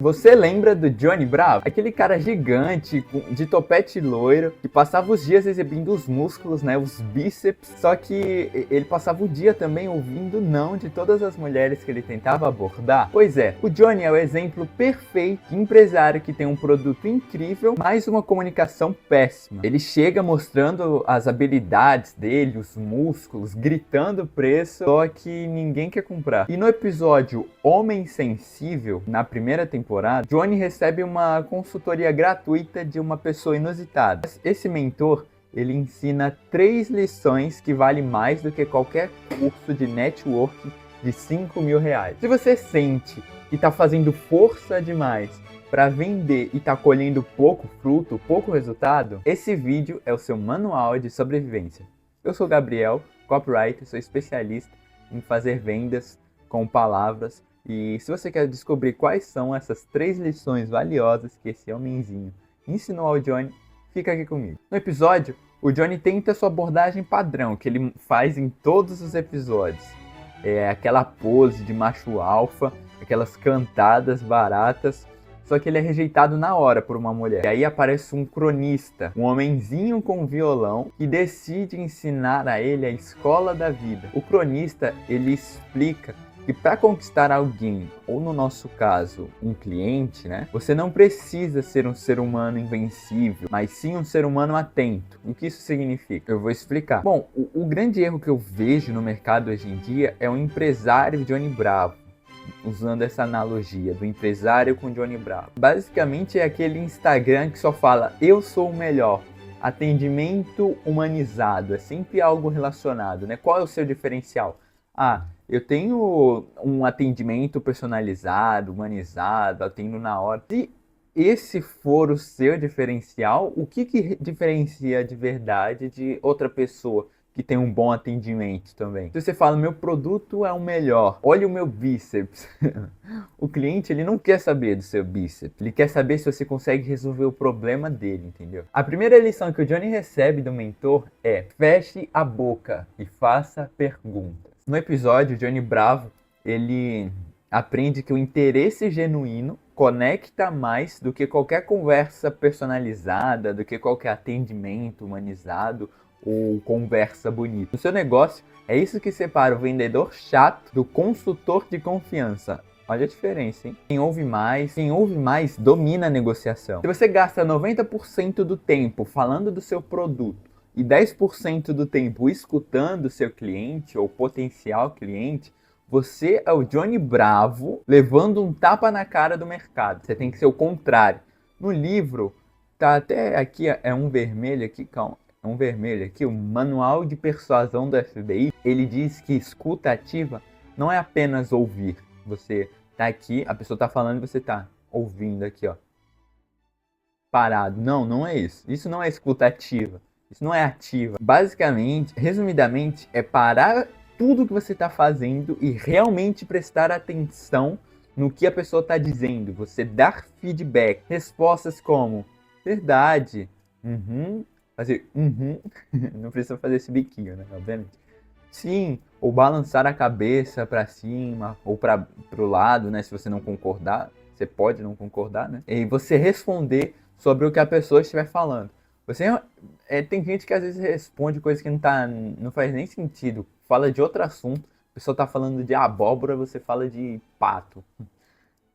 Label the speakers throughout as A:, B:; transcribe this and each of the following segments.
A: Você lembra do Johnny Bravo? Aquele cara gigante, de topete loiro, que passava os dias exibindo os músculos, né, os bíceps, só que ele passava o dia também ouvindo não de todas as mulheres que ele tentava abordar. Pois é, o Johnny é o exemplo perfeito de empresário que tem um produto incrível, mas uma comunicação péssima. Ele chega mostrando as habilidades dele, os músculos, gritando o preço, só que ninguém quer comprar. E no episódio Homem Sensível, na primeira temporada, Johnny recebe uma consultoria gratuita de uma pessoa inusitada. Esse mentor, ele ensina 3 lições que valem mais do que qualquer curso de networking de R$ 5.000. Se você sente que está fazendo força demais para vender e está colhendo pouco fruto, pouco resultado, esse vídeo é o seu manual de sobrevivência. Eu sou o Gabriel, copywriter, sou especialista em fazer vendas com palavras. E se você quer descobrir quais são essas 3 lições valiosas que esse homenzinho ensinou ao Johnny, fica aqui comigo. No episódio, o Johnny tenta sua abordagem padrão, que ele faz em todos os episódios. É aquela pose de macho alfa, aquelas cantadas baratas, só que ele é rejeitado na hora por uma mulher. E aí aparece um cronista, um homenzinho com violão, que decide ensinar a ele a escola da vida. O cronista, ele explica que para conquistar alguém, ou no nosso caso, um cliente, né? Você não precisa ser um ser humano invencível, mas sim um ser humano atento. O que isso significa? Eu vou explicar. Bom, o grande erro que eu vejo no mercado hoje em dia é o empresário Johnny Bravo. Usando essa analogia do empresário com Johnny Bravo. Basicamente é aquele Instagram que só fala, eu sou o melhor. Atendimento humanizado, é sempre algo relacionado, né? Qual é o seu diferencial? Eu tenho um atendimento personalizado, humanizado, atendo na hora. Se esse for o seu diferencial, o que diferencia de verdade de outra pessoa que tem um bom atendimento também? Se você fala, meu produto é o melhor, olha o meu bíceps. O cliente, ele não quer saber do seu bíceps, ele quer saber se você consegue resolver o problema dele, entendeu? A primeira lição que o Johnny recebe do mentor é: feche a boca e faça perguntas. No episódio, o Johnny Bravo, ele aprende que o interesse genuíno conecta mais do que qualquer conversa personalizada, do que qualquer atendimento humanizado ou conversa bonita. No seu negócio, é isso que separa o vendedor chato do consultor de confiança. Olha a diferença, hein? Quem ouve mais domina a negociação. Se você gasta 90% do tempo falando do seu produto e 10% do tempo escutando seu cliente ou potencial cliente, você é o Johnny Bravo levando um tapa na cara do mercado. Você tem que ser o contrário. No livro, tá até aqui, é um vermelho aqui, calma. É um vermelho aqui, o Manual de Persuasão do FBI. Ele diz que escuta ativa não é apenas ouvir. Você tá aqui, a pessoa tá falando e você tá ouvindo aqui, ó. Parado. Não, não é isso. Isso não é escuta ativa. Isso não é ativa. Basicamente, resumidamente, é parar tudo que você está fazendo e realmente prestar atenção no que a pessoa está dizendo. Você dar feedback. Respostas como verdade, fazer não precisa fazer esse biquinho, né? Obviamente. Sim, ou balançar a cabeça para cima ou para o lado, né? Se você não concordar, você pode não concordar, né? E você responder sobre o que a pessoa estiver falando. Tem gente que às vezes responde coisas que não faz nem sentido. Fala de outro assunto, a pessoa tá falando de abóbora, você fala de pato.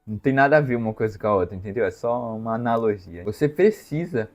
A: Não tem nada a ver uma coisa com a outra, entendeu? É só uma analogia. Você precisa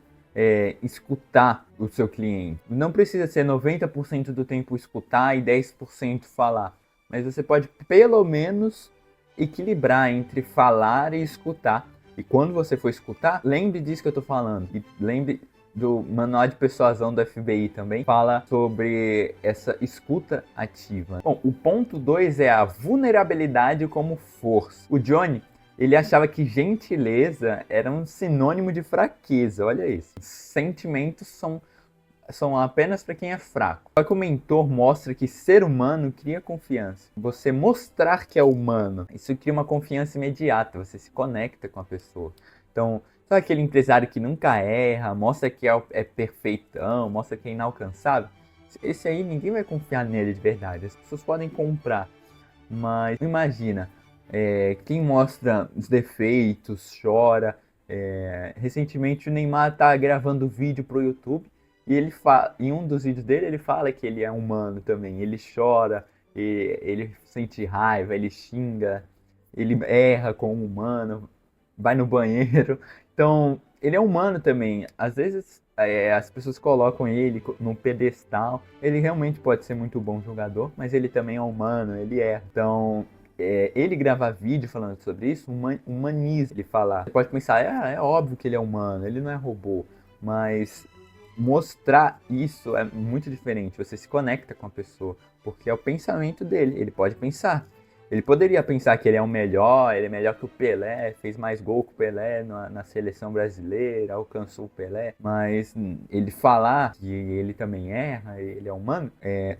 A: escutar o seu cliente. Não precisa ser 90% do tempo escutar e 10% falar. Mas você pode pelo menos equilibrar entre falar e escutar. E quando você for escutar, lembre disso que eu tô falando. E lembre do Manual de Persuasão do FBI também, fala sobre essa escuta ativa. Bom, o ponto 2 é a vulnerabilidade como força. O Johnny, ele achava que gentileza era um sinônimo de fraqueza, olha isso. Sentimentos são apenas para quem é fraco. Só que o mentor mostra que ser humano cria confiança. Você mostrar que é humano, isso cria uma confiança imediata, você se conecta com a pessoa. Então, sabe aquele empresário que nunca erra, mostra que é perfeitão, mostra que é inalcançável? Esse aí ninguém vai confiar nele de verdade. As pessoas podem comprar, mas imagina quem mostra os defeitos, chora. Recentemente o Neymar tá gravando vídeo pro YouTube e em um dos vídeos dele ele fala que ele é humano também. Ele chora, ele sente raiva, ele xinga, ele erra como humano, vai no banheiro. Então, ele é humano também. Às vezes as pessoas colocam ele num pedestal. Ele realmente pode ser muito bom jogador, mas ele também é humano, ele erra. Então, ele gravar vídeo falando sobre isso humaniza ele falar. Você pode pensar, é óbvio que ele é humano, ele não é robô, mas mostrar isso é muito diferente. Você se conecta com a pessoa, porque é o pensamento dele, ele pode pensar. Ele poderia pensar que ele é o melhor, ele é melhor que o Pelé, fez mais gol que o Pelé na seleção brasileira, alcançou o Pelé, mas ele falar que ele também erra, ele é humano,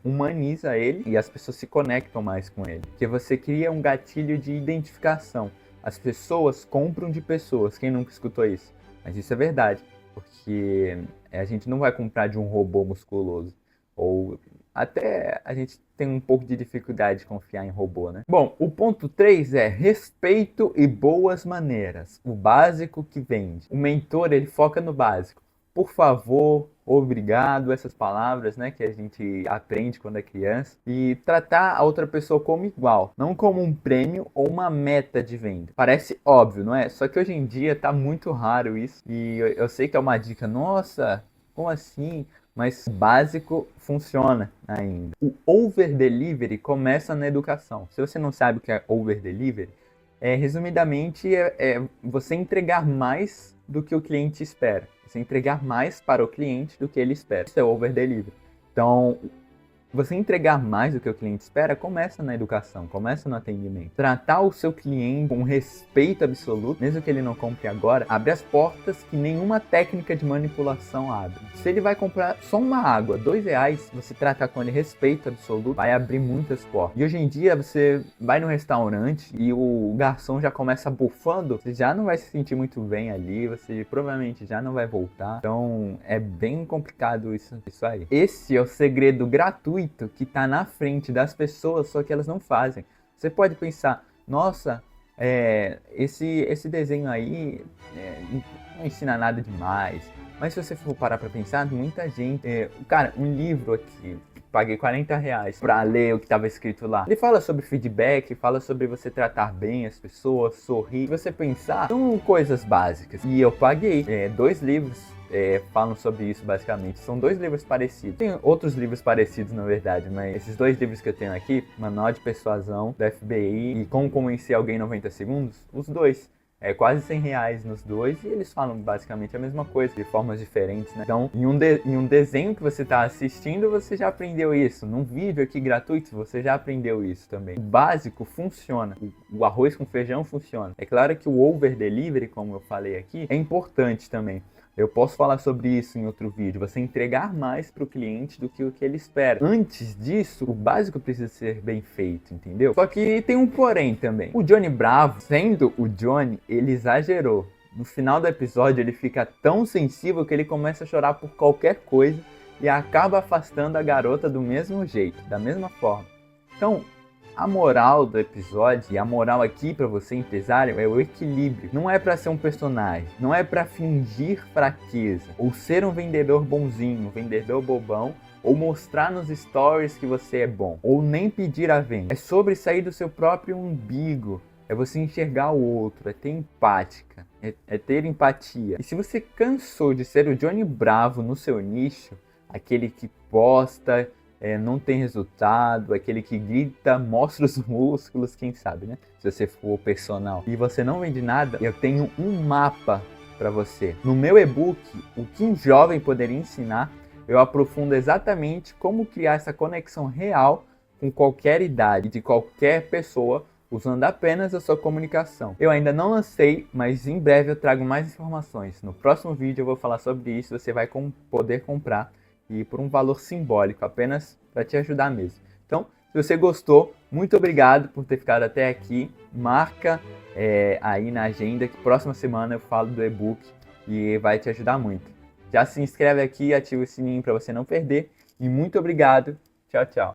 A: humaniza ele e as pessoas se conectam mais com ele. Porque você cria um gatilho de identificação. As pessoas compram de pessoas, quem nunca escutou isso? Mas isso é verdade, porque a gente não vai comprar de um robô musculoso, ou até a gente tem um pouco de dificuldade de confiar em robô, né? Bom, o ponto 3 é respeito e boas maneiras. O básico que vende. O mentor, ele foca no básico. Por favor, obrigado, essas palavras, né, que a gente aprende quando é criança. E tratar a outra pessoa como igual, não como um prêmio ou uma meta de venda. Parece óbvio, não é? Só que hoje em dia tá muito raro isso. E eu sei que é uma dica, nossa, como assim? Mas o básico funciona ainda. O over delivery começa na educação. Se você não sabe o que é over delivery, resumidamente é você entregar mais do que o cliente espera. Você entregar mais para o cliente do que ele espera. Isso é over delivery. Então, você entregar mais do que o cliente espera começa na educação, começa no atendimento. Tratar o seu cliente com respeito absoluto, mesmo que ele não compre agora, abre as portas que nenhuma técnica de manipulação abre. Se ele vai comprar só uma água, R$2, você tratar com ele respeito absoluto, vai abrir muitas portas. E hoje em dia você vai no restaurante e o garçom já começa bufando, você já não vai se sentir muito bem ali, você provavelmente já não vai voltar. Então é bem complicado isso aí. Esse é o segredo gratuito que está na frente das pessoas, só que elas não fazem. Você pode pensar, nossa, esse desenho aí não ensina nada demais. Mas se você for parar para pensar, muita gente... cara, um livro aqui, paguei R$40 para ler o que estava escrito lá. Ele fala sobre feedback, fala sobre você tratar bem as pessoas, sorrir. Se você pensar, são coisas básicas. E eu paguei 2 livros. Falam sobre isso basicamente. São 2 livros parecidos. Tem outros livros parecidos, na verdade, mas esses 2 livros que eu tenho aqui, Manual de Persuasão do FBI e Como Convencer Alguém em 90 Segundos, os 2. Quase R$100 nos 2 e eles falam basicamente a mesma coisa, de formas diferentes, né? Então, em um desenho que você está assistindo, você já aprendeu isso. Num vídeo aqui gratuito, você já aprendeu isso também. O básico funciona. O arroz com feijão funciona. É claro que o over delivery, como eu falei aqui, é importante também. Eu posso falar sobre isso em outro vídeo. Você entregar mais para o cliente do que o que ele espera. Antes disso, o básico precisa ser bem feito, entendeu? Só que tem um porém também. O Johnny Bravo, sendo o Johnny, ele exagerou. No final do episódio, ele fica tão sensível que ele começa a chorar por qualquer coisa e acaba afastando a garota do mesmo jeito, da mesma forma. Então, a moral do episódio, e a moral aqui para você empresário, é o equilíbrio. Não é para ser um personagem, não é para fingir fraqueza, ou ser um vendedor bonzinho, um vendedor bobão, ou mostrar nos stories que você é bom, ou nem pedir a venda. É sobre sair do seu próprio umbigo, é você enxergar o outro, é ter empática, é ter empatia. E se você cansou de ser o Johnny Bravo no seu nicho, aquele que posta, não tem resultado, aquele que grita, mostra os músculos, quem sabe, né? Se você for personal e você não vende nada, eu tenho um mapa para você. No meu e-book, o que um jovem poderia ensinar, eu aprofundo exatamente como criar essa conexão real com qualquer idade, de qualquer pessoa, usando apenas a sua comunicação. Eu ainda não lancei, mas em breve eu trago mais informações. No próximo vídeo eu vou falar sobre isso, você vai poder comprar e por um valor simbólico, apenas para te ajudar mesmo. Então, se você gostou, muito obrigado por ter ficado até aqui. Marca aí na agenda que próxima semana eu falo do e-book e vai te ajudar muito. Já se inscreve aqui e ativa o sininho para você não perder. E muito obrigado. Tchau, tchau.